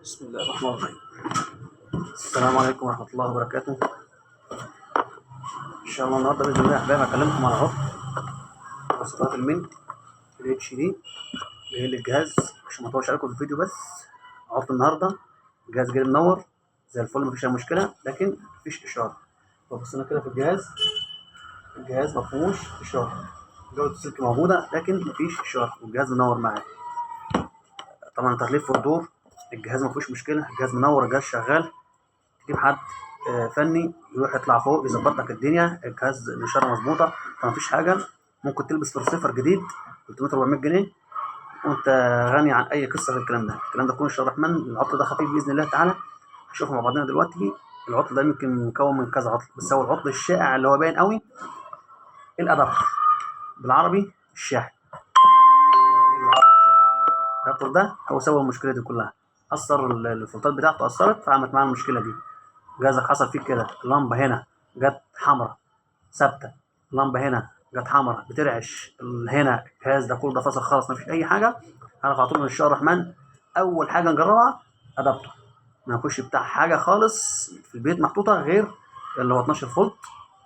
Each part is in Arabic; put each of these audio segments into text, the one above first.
بسم الله الرحمن الرحيم. السلام عليكم ورحمة الله وبركاته. إن شاء الله النهاردة بإذن الله يا أحباب هكلمكم على عطل مواصفات المنت الاتش دي اللي هي للجهاز عشان ما اطولش عليكم في الفيديو. بس عطل النهاردة الجهاز جاي منور زي الفل، مفيش أي مشكلة، لكن مفيش إشارة. ببصينا كده في الجهاز مفيهوش إشارة، جودة السلك موجودة لكن مفيش إشارة والجهاز منور معايا. طبعا تغليف في الدور، الجهاز مفيهوش مشكلة، الجهاز منور، الجهاز شغال. تجيب حد فني يروح يطلع فوق يظبط لك الدنيا، الجهاز الاشاره مظبوطه، فمفيش حاجه. ممكن تلبس ترسيفر جديد 300 400 جنيه وانت غني عن اي قصه غير الكلام ده كله. ان شاء الله الرحمن العطل ده خفيف باذن الله تعالى، هنشوفه مع بعضنا دلوقتي. العطل ده يمكن مكون من كذا عطل، بس هو العطل الشائع اللي هو باين قوي الادابتر، بالعربي الشاحن. الادابتر ده هو سبب المشكله دي كلها، اثر الفولتات بتاعته، اثرت فعملت معانا المشكله دي. جهازك حصل فيه كده، اللمبه هنا جت حمراء ثابته، اللمبه هنا جت حمراء بترعش، هنا الجهاز ده كله ده فصل خالص، مفيش اي حاجه. اعرف على طول ان شاء الله الرحمن اول حاجه نجربها ادابتور، ما يكونش بتاع حاجه خالص في البيت محطوطه غير اللي هو 12 فولت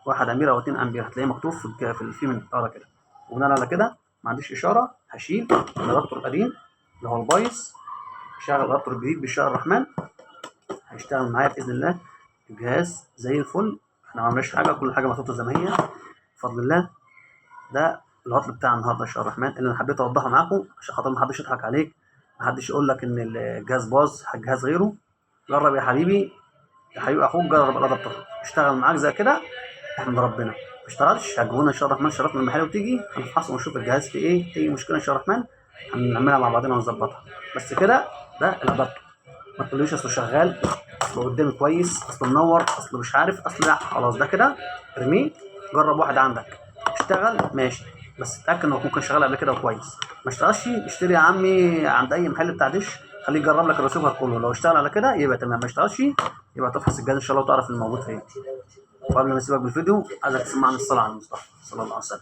1 امبير او 2 امبير، هتلاقيه مكتوب في من الطاره كده. وبناء على كده ما عنديش اشاره، هشيل الادابتور القديم اللي هو البايظ، شغل الادابتور الجديد بالشاء الرحمن، هيشتغل معايا باذن الله. الجهاز زي الفل، احنا ما عملناش حاجه، كل حاجه محطوطه زي ما هي بفضل الله. ده العطل بتاع النهارده ان شاء الله الرحمن اللي انا حبيت اوضحه معاكم عشان خاطر ما حدش يضحك عليك، ما حدش يقول لك ان الجهاز باظ الجهاز غيره. جرب يا حبيبي، يا حبيبي اخوك، جرب الادابتر اشتغل معاك زي كده احمد ربنا. ما اشتغلش هتجيبونا ان شاء الله الرحمن، شرفنا المحل وتيجي هنفحص ونشوف الجهاز فيه ايه، اي مشكله ان شاء الله الرحمن هنعملها مع بعضنا ونظبطها. بس كده ده الادابتر، ما تقوليش اصله شغال، اصله قدامي كويس، اصله منور، اصله مش عارف، اصله لا، خلاص ده كده ارميه. جرب واحد عندك اشتغل ماشي، بس اتاكد انه ممكن شغال قبل كده وكويس. ما اشتغلش اشتري يا عمي عند اي محل بتاع دش، خليه يجرب لك الريسيفر كله، لو اشتغل على كده يبقى تمام، ما اشتغلش يبقى تفحص الجهاز ان شاء الله وتعرف الموجود فين. وقبل ما اسيبك بالفيديو عايزك تسمعني الصلاه على المصطفى صلى الله عليه وسلم.